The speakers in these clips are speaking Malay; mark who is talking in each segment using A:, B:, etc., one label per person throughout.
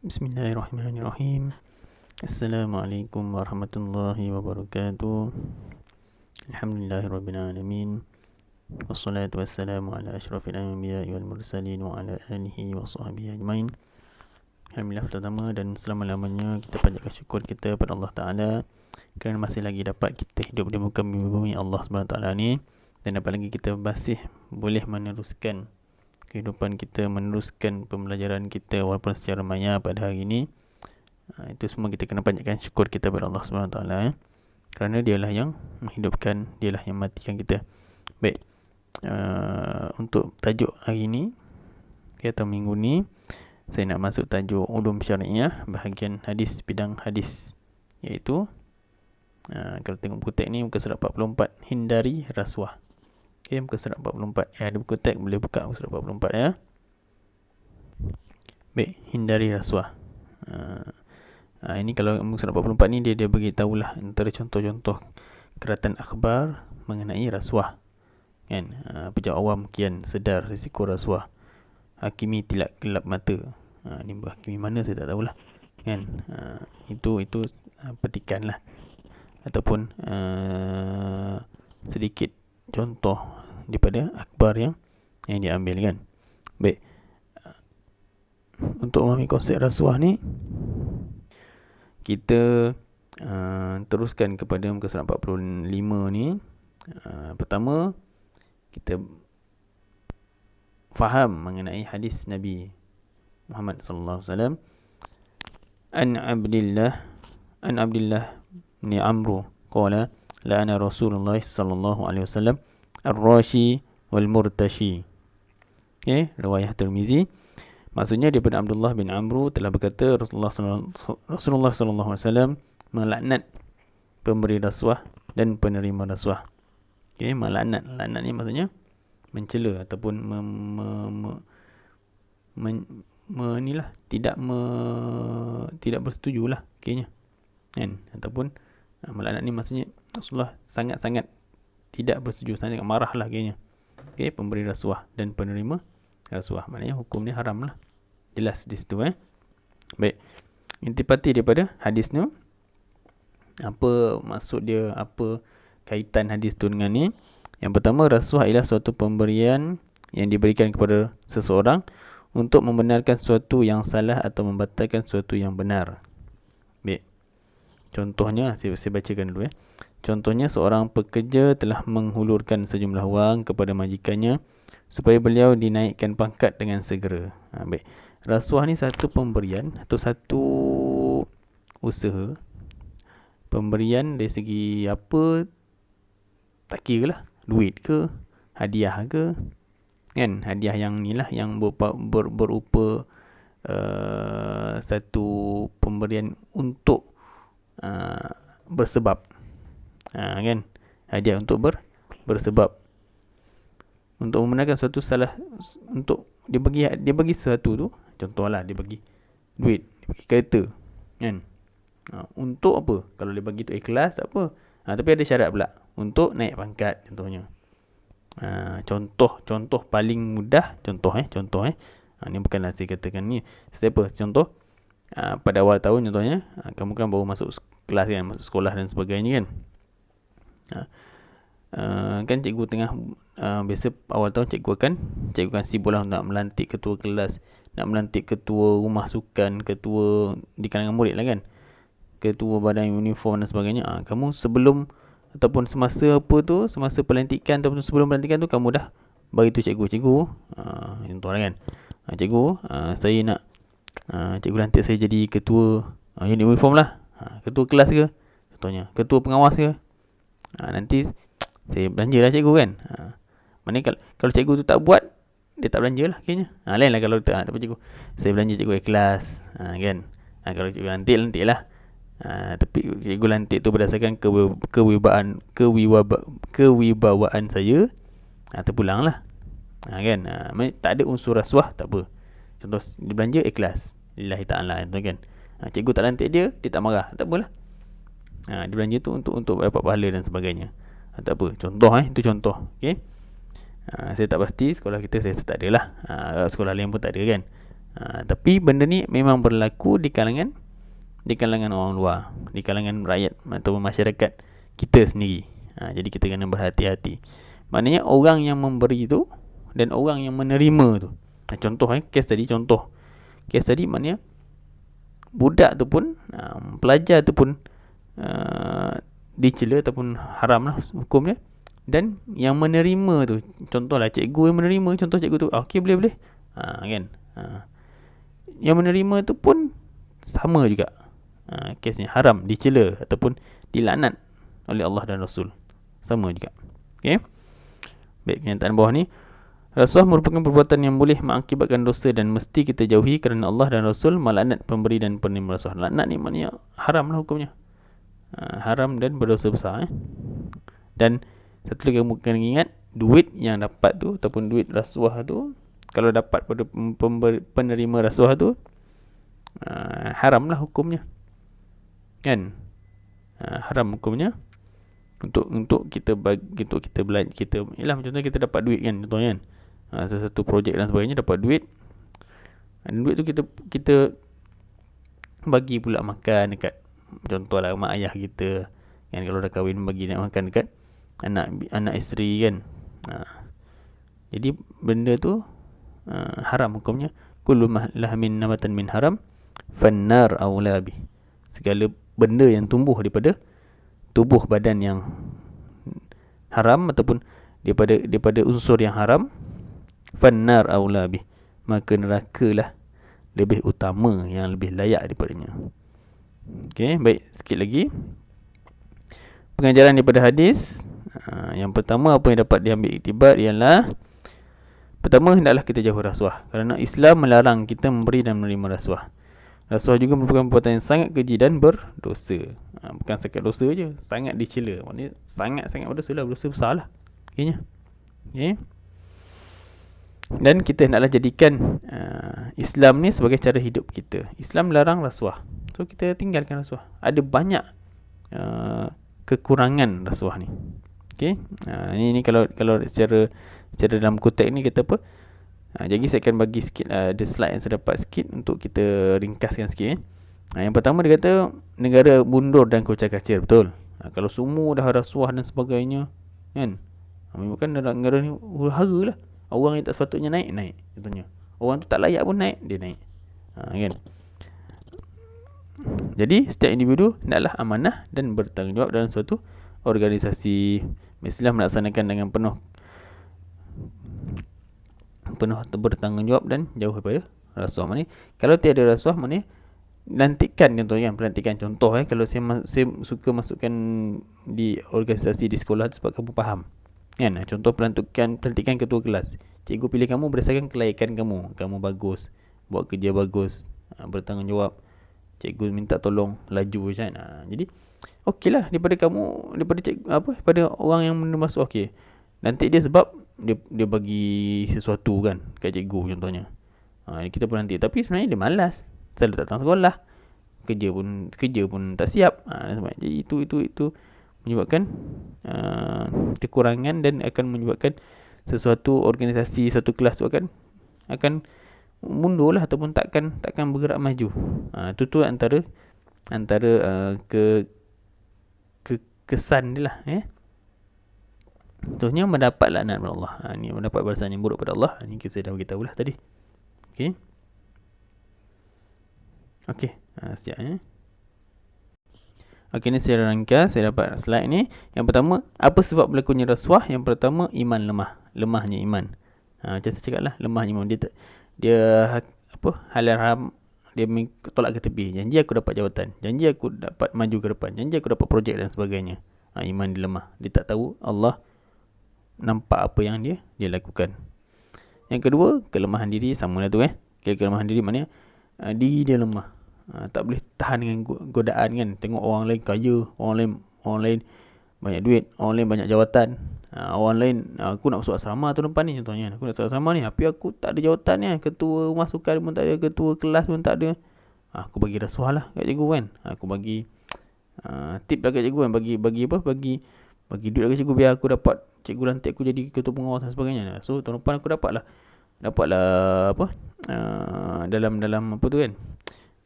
A: Bismillahirrahmanirrahim. Assalamualaikum warahmatullahi wabarakatuh. Alhamdulillahirabbil alamin. Wassalatu wassalamu ala asyrafil anbiya'i wal mursalin wa ala alihi wa sahbihi ajmain. Alhamdulillah, pertama dan selama-lamanya kita panjatkan syukur kita pada Allah Ta'ala kerana masih lagi dapat kita hidup di muka bumi Allah SWT ni, dan dapat lagi kita masih boleh meneruskan kehidupan kita, meneruskan pembelajaran kita walaupun secara maya pada hari ini. Itu semua kita kena panjatkan syukur kita pada Allah SWT, kerana dialah yang menghidupkan, dialah yang matikan kita. Baik, untuk tajuk hari ini atau minggu ni, saya nak masuk tajuk ulum syariah bahagian hadis, bidang hadis, iaitu kalau tengok buku teks ni muka surat 44, hindari rasuah. Okay, muka surat 44. Ada buku teks boleh buka muka surat 44 ya. Baik, hindari rasuah. Ini kalau muka surat 44 ni dia bagi tahulah antara contoh-contoh keratan akhbar mengenai rasuah. Kan? Pejabat awam kian sedar risiko rasuah. Hakimi tidak gelap mata. Ni hakimi mana saya tak tahulah. Kan? Itu petikanlah ataupun sedikit contoh daripada akhbar yang diambil kan. Baik, untuk memahami konsep rasuah ni, kita teruskan kepada muka surat 45 ni. Pertama, kita faham mengenai hadis Nabi Muhammad sallallahu alaihi wasallam. An Abdullah bin Amru qala la'ana Rasulullah sallallahu alaihi wasallam ar-rashi wal murtashi. Okey, riwayat Tirmizi. Maksudnya daripada Abdullah bin Amru telah berkata Rasulullah sallallahu alaihi wasallam melaknat pemberi rasuah dan penerima rasuah. Okey, melaknat. Laknat ni maksudnya mencela ataupun tidak bersetujulah okeynya. Kan? Ataupun melaknat ni maksudnya Rasulullah sangat-sangat tidak bersetuju, sangat marahlah kayaknya. Okey, pemberi rasuah dan penerima rasuah. Maknanya hukum ni haram lah. Jelas di situ Baik. Intipati daripada hadis ni, apa maksud dia, apa kaitan hadis tu dengan ni? Yang pertama, rasuah ialah suatu pemberian yang diberikan kepada seseorang untuk membenarkan sesuatu yang salah atau membatalkan sesuatu yang benar. Baik. Contohnya, saya bacakan dulu Contohnya, seorang pekerja telah menghulurkan sejumlah wang kepada majikannya supaya beliau dinaikkan pangkat dengan segera. Baik. Rasuah ni satu pemberian atau satu usaha. Pemberian dari segi apa, tak kira lah. Duit ke, hadiah ke. Kan? Hadiah yang ni lah, yang berupa satu pemberian untuk bersebab. Kan? Hadiah untuk bersebab. Untuk membenarkan suatu salah, untuk dia bagi sesuatu tu, contohlah dia bagi duit, dia bagi kereta, kan? Untuk apa? Kalau dia bagi tu ikhlas tak apa. Tapi ada syarat pula, untuk naik pangkat contohnya. Contoh paling mudah, contoh. Ni bukanlah saya katakan ni siapa. Contoh, pada awal tahun contohnya, kamu kan baru masuk kelas kan, masuk sekolah dan sebagainya kan. Kan cikgu tengah biasa awal tahun cikgu akan sibuk lah nak melantik ketua kelas, nak melantik ketua rumah sukan, ketua di kalangan murid lah kan, ketua badan uniform dan sebagainya. Kamu sebelum ataupun semasa pelantikan ataupun sebelum pelantikan tu, kamu dah bagi tu cikgu, contoh lah kan, cikgu, saya nak cikgu lantik saya jadi ketua unit uniform lah, ketua kelas ke contohnya, ketua pengawas ke. Nanti saya belanja lah cikgu kan. Maknanya kalau cikgu tu tak buat, dia tak belanja lah kayaknya. Lain lah kalau tak cikgu, saya belanja cikgu ikhlas, kan. Kalau cikgu lantik lah. Tapi cikgu lantik tu berdasarkan kewibawaan saya, terpulang lah. Kan. Tak ada unsur rasuah, tak apa. Contoh dia belanja ikhlas lillahi ta'ala kan. Cikgu tak lantik dia tak marah, tak apalah. Dia belanja tu untuk dapat pahala dan sebagainya. Tak apa. Contoh itu contoh. Okey. Saya tak pasti sekolah kita, saya tak ada lah. Sekolah lain pun tak ada kan. Tapi benda ni memang berlaku di kalangan orang luar, di kalangan rakyat atau masyarakat kita sendiri. Jadi kita kena berhati-hati. Maknanya orang yang memberi tu dan orang yang menerima tu. Contoh kes tadi maknanya budak tu pun, pelajar tu pun dicela ataupun haram lah hukum dia. Dan yang menerima tu, contohlah cikgu yang menerima, contoh cikgu tu, okey boleh kan. Yang menerima tu pun sama juga, kesnya haram, dicela ataupun dilaknat oleh Allah dan Rasul, sama juga. Okey, baik, kenyataan bawah ni, rasuah merupakan perbuatan yang boleh mengakibatkan dosa dan mesti kita jauhi kerana Allah dan Rasul melaknat pemberi dan penerima rasuah. Laknat ni maknanya haram lah hukumnya, haram dan berdosa besar. Dan satu lagi kamu kena ingat, duit yang dapat tu ataupun duit rasuah tu, kalau dapat pada penerima rasuah tu, haram lah hukumnya kan. Haram hukumnya untuk kita bagi, untuk kita belajar, kita ialah contohnya kita dapat duit kan, contohnya kan, sesuatu projek dan sebagainya, dapat duit, dan duit tu kita bagi pula makan dekat, contohlah mak ayah kita kan, kalau dah kahwin bagi nak makan dekat anak isteri kan. Jadi benda tu haram hukumnya. Kullu lahmin nabatan min haram fannar aula bih. Segala benda yang tumbuh daripada tubuh badan yang haram ataupun daripada unsur yang haram, fannar aula bih, maka nerakalah lebih utama, yang lebih layak daripadanya. Okey, baik, sikit lagi pengajaran daripada hadis. Yang pertama, apa yang dapat diambil iktibar ialah, pertama, hendaklah kita jauh rasuah, kerana Islam melarang kita memberi dan menerima rasuah. Rasuah juga merupakan perbuatan yang sangat keji dan berdosa. Bukan sekadar dosa je, sangat dicela, maknanya sangat-sangat berdosa lah, berdosa besar lah. Okay. Dan kita hendaklah jadikan Islam ni sebagai cara hidup kita. Islam melarang rasuah, so kita tinggalkan rasuah. Ada banyak kekurangan rasuah ni. Okay. Ini kalau secara dalam konteks ni kita apa, jadi saya akan bagi sikit ada slide yang saya dapat sikit untuk kita ringkaskan sikit. Yang pertama, dia kata negara mundur dan kocar-kacir, betul. Kalau semua dah rasuah dan sebagainya kan, menyebabkan negara ni huru-hara lah. Orang yang tak sepatutnya naik contohnya, orang tu tak layak pun naik, dia naik, kan. Jadi setiap individu hendaklah amanah dan bertanggungjawab dalam suatu organisasi. Mestilah melaksanakan dengan penuh bertanggungjawab dan jauh daripada rasuah. Maknanya kalau tiada rasuah, maknanya lantikan, contohnya pelantikan. Contoh kalau saya suka masukkan di organisasi di sekolah sebab kamu faham kan. Contoh pelantikan ketua kelas. Cikgu pilih kamu berdasarkan kelayakan kamu bagus, buat kerja bagus, bertanggungjawab. Cikgu minta tolong laju kan. Jadi okeylah, daripada orang yang masuk, okey, nanti dia sebab dia bagi sesuatu kan kat cikgu contohnya. Kita pun nanti, tapi sebenarnya dia malas, selalu tak datang sekolah, kerja pun tak siap. Jadi itu menyebabkan kekurangan dan akan menyebabkan sesuatu organisasi, satu kelas tu akan mundur lah, ataupun takkan bergerak maju. Itu antara kesan dia lah. Contohnya mendapat laknat pada Allah. Ni mendapat balasan yang buruk pada Allah. Ni kita dah beritahu lah tadi. Okey, sekejap Okey, ni secara ringkas saya dapat slide ni. Yang pertama, apa sebab berlakunya rasuah? Yang pertama, iman lemahnya iman. Macam saya cakap lah, lemahnya iman. Dia halal haram dia tolak ke tepi. Janji aku dapat jawatan, janji aku dapat maju ke depan, janji aku dapat projek dan sebagainya. Iman dia lemah. Dia tak tahu Allah nampak apa yang dia lakukan. Yang kedua, kelemahan diri. Sama lah tu kelemahan diri maknanya diri dia lemah, tak boleh tahan dengan godaan kan. Tengok orang lain kaya, orang lain banyak duit, orang lain banyak jawatan, orang lain, aku nak masuk asrama tu depan ni contohnya, aku nak masuk asrama ni tapi aku tak ada jawatan ni, ketua rumah sukan pun tak ada, ketua kelas pun tak ada. Aku bagi rasuah lah kat cikgu kan, aku bagi tip lah kat cikgu kan, bagi duit lah kat cikgu biar aku dapat, cikgu lantik aku jadi ketua pengawas dan sebagainya. So tahun depan aku dapat lah dapatlah apa, dalam apa tu kan,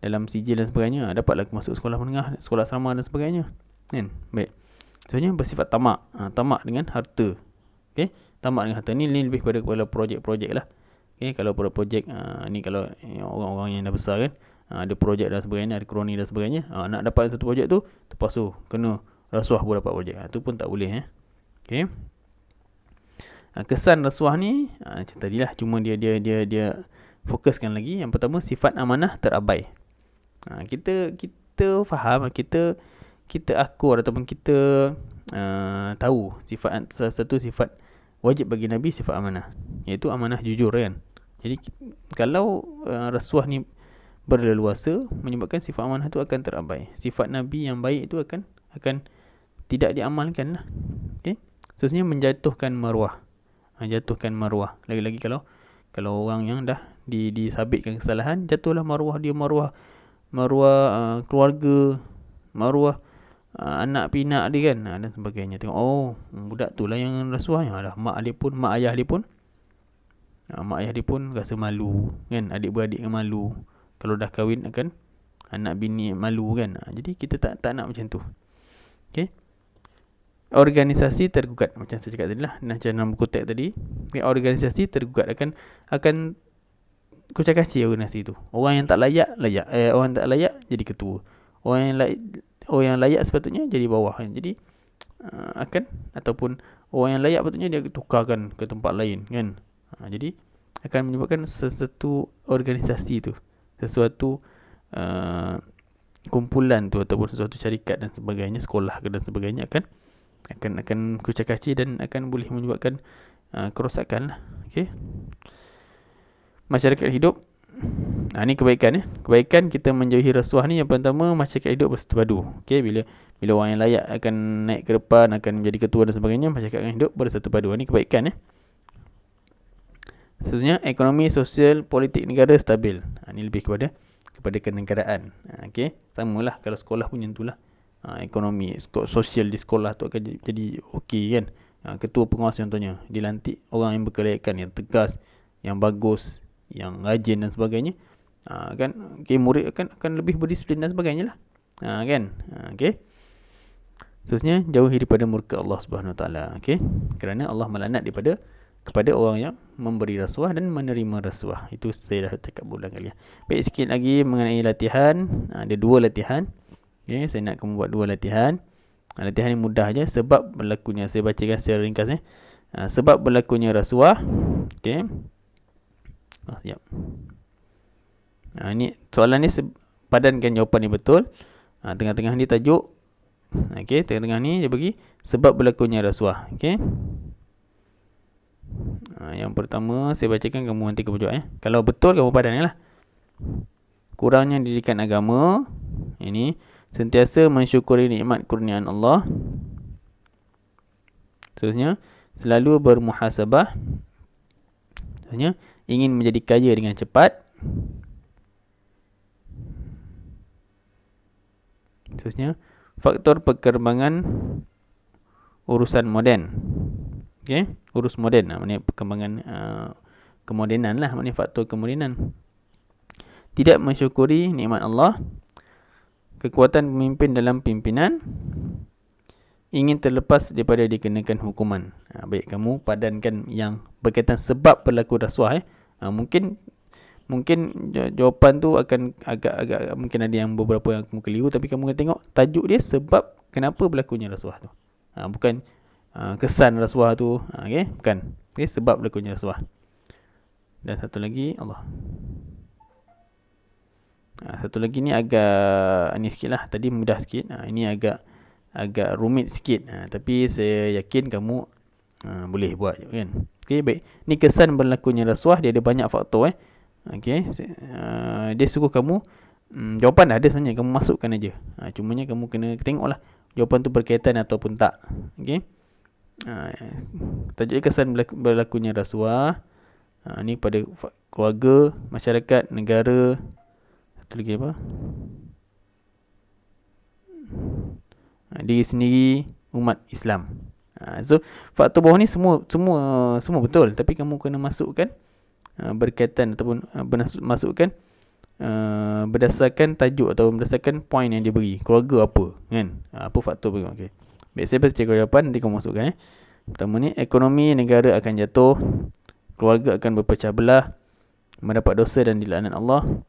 A: dalam sijil dan sebagainya, dapatlah masuk sekolah menengah, sekolah asrama dan sebagainya kan. Baik, sebenarnya bersifat tamak, tamak dengan harta. Okey, tamak dengan harta ni lebih kepada projek-projek lah. Okey, kalau projek ni kalau orang-orang yang dah besar kan, ada projek dan sebagainya, ada kroni dan sebagainya, nak dapat satu projek tu terpaksa kena rasuah pun dapat projek. Tu pun tak boleh. Okey, kesan rasuah ni macam tadilah, cuma dia fokuskan lagi. Yang pertama, sifat amanah terabai. Kita faham, kita akur ataupun kita tahu sifat, salah satu sifat wajib bagi Nabi sifat amanah, iaitu amanah jujur kan. Jadi kalau rasuah ni berleluasa, menyebabkan sifat amanah tu akan terabai. Sifat Nabi yang baik itu akan tidak diamalkan lah. Okay? Seterusnya, menjatuhkan maruah. Jatuhkan maruah. Lagi-lagi kalau orang yang dah disabitkan kesalahan, jatuhlah maruah dia, maruah keluarga, maruah anak pinak dia kan, dan sebagainya. Tengok, budak tu lah yang rasuahnya. Mak ayah dia pun rasa malu kan, adik-beradik kan malu. Kalau dah kahwin akan anak bini malu kan. Jadi kita tak nak macam tu. Okay? Organisasi tergugat, macam saya cakap tadi lah, macam dalam buku teks tadi. Okay, organisasi tergugat, akan kucak kacir organisasi tu. Orang yang tak layak, orang yang tak layak jadi ketua. Orang yang layak sepatutnya jadi bawah. Jadi ataupun orang yang layak patutnya dia tukarkan ke tempat lain kan. Jadi akan menyebabkan sesuatu organisasi tu, sesuatu kumpulan tu ataupun sesuatu syarikat dan sebagainya, sekolah dan sebagainya akan kucak kacir dan akan boleh menyebabkan kerosakan lah. Okay? Masyarakat hidup, ni kebaikan. Kebaikan kita menjauhi rasuah ni, yang pertama, masyarakat hidup bersatu padu. Okay? Bila orang yang layak akan naik ke depan, akan menjadi ketua dan sebagainya, masyarakat akan hidup bersatu padu. Ni kebaikan. Seterusnya, ekonomi, sosial, politik negara stabil. Ni lebih kepada kenegaraan. Okay? Samalah kalau sekolah pun macam itulah. Ekonomi, sosial di sekolah tu akan jadi okey kan. Ketua pengawas contohnya dilantik orang yang berkelayakan, yang tegas, yang bagus, yang rajin dan sebagainya. Kan, okay, murid akan lebih berdisiplin dan sebagainya lah. Kan. Okay. Seterusnya, jauhi daripada murka Allah Subhanahu Wa Taala. Okay. Kerana Allah melaknat kepada orang yang memberi rasuah dan menerima rasuah. Itu saya dah cakap berulang kali. Baik, sikit lagi mengenai latihan. Ada 2 latihan. Okay, saya nak kamu buat 2 latihan. Latihan ni mudah aja. Sebab berlakunya, saya bacakan secara ringkas. Sebab berlakunya rasuah. Okay. Siap. Ni soalan ni padankan jawapan ni betul. Tengah-tengah ni tajuk. Okay, tengah-tengah ni dia bagi sebab berlakunya rasuah. Okay. Yang pertama saya bacakan, kamu nanti kamu jawab. Kalau betul kamu padankan lah. Kurangnya didikan agama. Ini sentiasa mensyukuri nikmat kurniaan Allah. Seterusnya, selalu bermuhasabah. Seterusnya, ingin menjadi kaya dengan cepat. Seterusnya, faktor perkembangan urusan moden. Okay? Urus moden, maknanya perkembangan kemodenan lah, maknanya faktor kemodenan. Tidak mensyukuri nikmat Allah. Kekuatan pemimpin dalam pimpinan. Ingin terlepas daripada dikenakan hukuman. Baik, kamu padankan yang berkaitan sebab berlaku rasuah. Mungkin jawapan tu akan agak mungkin ada yang beberapa yang kamu keliru, tapi kamu kena tengok tajuk dia, sebab kenapa berlakunya rasuah tu. Bukan kesan rasuah tu. Okay? Bukan. Okay? Sebab berlakunya rasuah. Dan satu lagi, satu lagi ni agak ni sikit lah. Tadi mudah sikit. Ini agak rumit sikit. Tapi saya yakin kamu boleh buat kan. Okay, baik. Ni kesan berlakunya rasuah. Dia ada banyak faktor. Okay. Dia suruh kamu jawapan dah ada sebenarnya. Kamu masukkan aja. Cumanya kamu kena tengok lah jawapan tu berkaitan ataupun tak. Okay. Tajuk kesan berlakunya rasuah. Ni pada keluarga, masyarakat, negara. Satu lagi apa? Diri sendiri, umat Islam. So faktor bawah ni semua betul, tapi kamu kena masukkan berkaitan ataupun masukkan berdasarkan tajuk atau berdasarkan point yang dia beri. Keluarga apa, kan? Apa faktor bagi? Okey. Baik, saya baca jawapan, nanti kamu masukkan. Pertama ni, ekonomi negara akan jatuh, keluarga akan berpecah belah, mendapat dosa dan dilaknat Allah,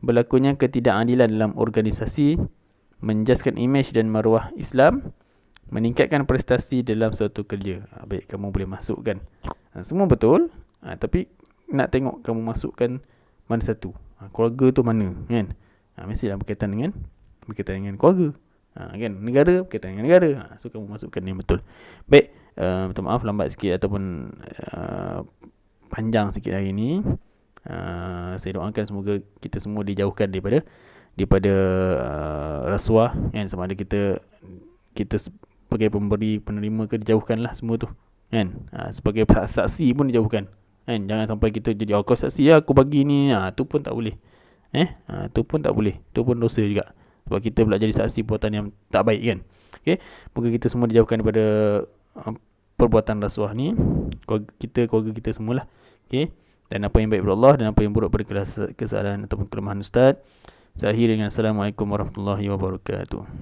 A: berlakunya ketidakadilan dalam organisasi, menjaskan imej dan maruah Islam, meningkatkan prestasi dalam suatu kerja. Baik, kamu boleh masukkan. Semua betul, tapi nak tengok kamu masukkan mana satu. Keluarga tu mana, kan? Mestilah berkaitan dengan keluarga. Kan? Negara berkaitan dengan negara. So kamu masukkan yang betul. Baik, minta maaf lambat sikit ataupun panjang sikit hari ni. Saya doakan semoga kita semua dijauhkan daripada rasuah, kan? Sama ada kita sebagai pemberi penerima ke, dijauhkanlah semua tu, kan? Sebagai saksi pun dijauhkan, kan? Jangan sampai kita jadi kau saksi aku bagi ni, tu pun tak boleh. Tu pun tak boleh, tu pun dosa juga, sebab kita pula jadi saksi perbuatan yang tak baik, kan? Okey, moga kita semua dijauhkan daripada perbuatan rasuah ni, keluarga kita semualah. Okey, dan apa yang baik pada Allah dan apa yang buruk pada kesalahan ataupun kelemahan ustaz. Saya akhiri dengan Assalamualaikum warahmatullahi wabarakatuh.